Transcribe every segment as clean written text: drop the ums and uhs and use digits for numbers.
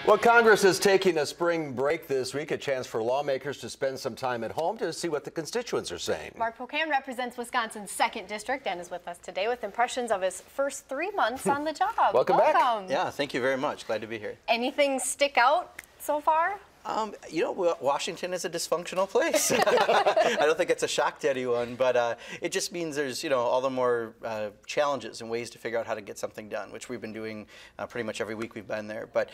Well, Congress is taking a spring break this week, a chance for lawmakers to spend some time at home to see what the constituents are saying. Mark Pocan represents Wisconsin's 2nd District and is with us today with impressions of his first 3 months on the job. Welcome back. Yeah, thank you very much. Glad to be here. Anything stick out so far? You know, Washington is a dysfunctional place. I don't think it's a shock to anyone, but it just means there's, all the more challenges and ways to figure out how to get something done, which we've been doing pretty much every week we've been there. But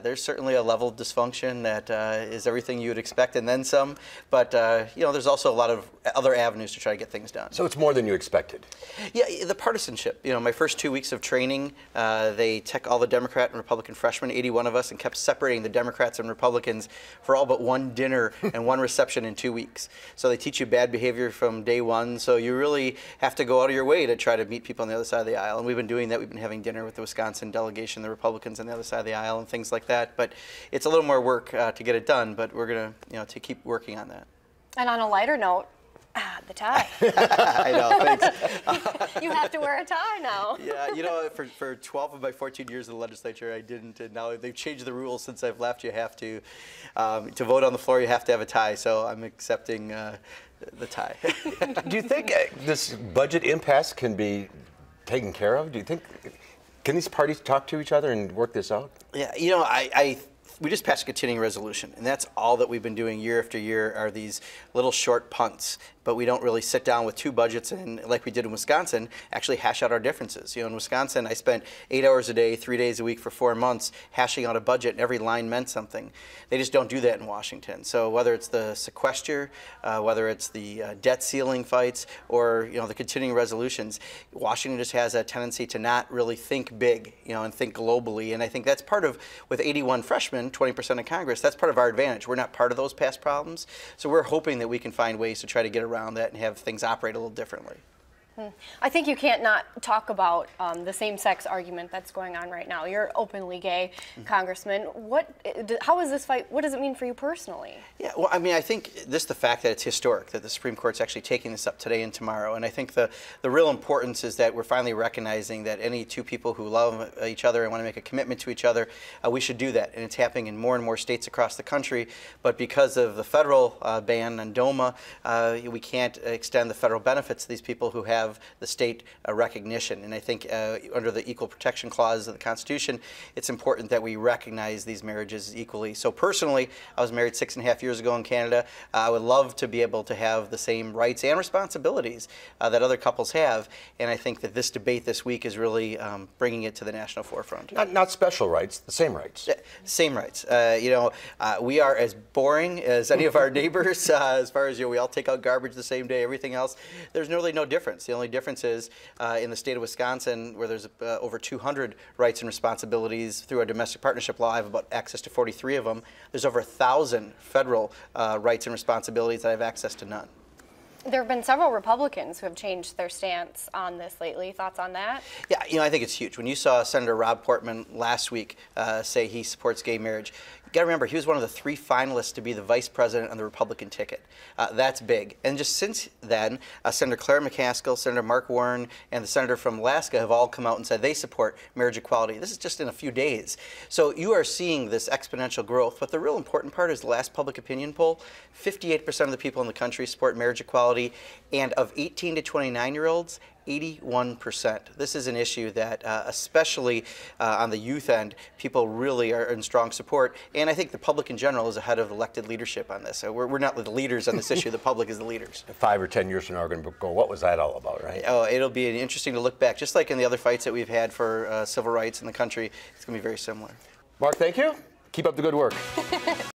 there's certainly a level of dysfunction that is everything you would expect and then some. But, there's also a lot of other avenues to try to get things done. So it's more than you expected? Yeah, the partisanship. My first 2 weeks of training, they took all the Democrat and Republican freshmen, 81 of us, and kept separating the Democrats and Republicans for all but one dinner and one reception in 2 weeks. So they teach you bad behavior from day one. So you really have to go out of your way to try to meet people on the other side of the aisle. And we've been doing that. We've been having dinner with the Wisconsin delegation, the Republicans on the other side of the aisle, and things like that. But it's a little more work to get it done. But we're going to keep working on that. And on a lighter note, the tie. I know, thanks. You have to wear a tie now. Yeah, for 12 of my 14 years in the legislature, I didn't, and now they've changed the rules since I've left. You have to vote on the floor, you have to have a tie, so I'm accepting the tie. Do you think this budget impasse can be taken care of? Do you think, can these parties talk to each other and work this out? Yeah, we just passed a continuing resolution, and that's all that we've been doing year after year are these little short punts. But we don't really sit down with two budgets and, like we did in Wisconsin, actually hash out our differences. In Wisconsin, I spent 8 hours a day, 3 days a week for 4 months hashing out a budget, and every line meant something. They just don't do that in Washington. So whether it's the sequester, whether it's the debt ceiling fights, or the continuing resolutions, Washington just has a tendency to not really think big, and think globally. And I think that's part of, with 81 freshmen, 20% of Congress, that's part of our advantage. We're not part of those past problems. So we're hoping that we can find ways to try to get around that and have things operate a little differently. I think you can't not talk about the same-sex argument that's going on right now. You're openly gay, Congressman. How is this fight? What does it mean for you personally? Yeah, well, I think the fact that it's historic, that the Supreme Court's actually taking this up today and tomorrow, and I think the real importance is that we're finally recognizing that any two people who love each other and want to make a commitment to each other, we should do that, and it's happening in more and more states across the country. But because of the federal ban on DOMA, we can't extend the federal benefits to these people who have the state recognition. And I think under the Equal Protection Clause of the Constitution, it's important that we recognize these marriages equally. So personally, I was married 6.5 years ago in Canada. I would love to be able to have the same rights and responsibilities that other couples have. And I think that this debate this week is really bringing it to the national forefront. Not special rights, the same rights. Same rights. We are as boring as any of our neighbors as far as, we all take out garbage the same day, everything else. There's really no difference. The only difference is in the state of Wisconsin, where there's over 200 rights and responsibilities through our domestic partnership law. I have about access to 43 of them. There's over 1,000 federal rights and responsibilities that I have access to none. There have been several Republicans who have changed their stance on this lately. Thoughts on that? Yeah, I think it's huge. When you saw Senator Rob Portman last week say he supports gay marriage, you got to remember he was one of the 3 finalists to be the vice president on the Republican ticket. That's big. And just since then, Senator Claire McCaskill, Senator Mark Warren, and the senator from Alaska have all come out and said they support marriage equality. This is just in a few days. So you are seeing this exponential growth. But the real important part is the last public opinion poll. 58% of the people in the country support marriage equality, and of 18 to 29-year-olds, 81%. This is an issue that, especially on the youth end, people really are in strong support. And I think the public in general is ahead of elected leadership on this. So we're not the leaders on this issue. The public is the leaders. 5 or 10 years from now, we're going to go, what was that all about, right? Oh, it'll be interesting to look back. Just like in the other fights that we've had for civil rights in the country, it's going to be very similar. Mark, thank you. Keep up the good work.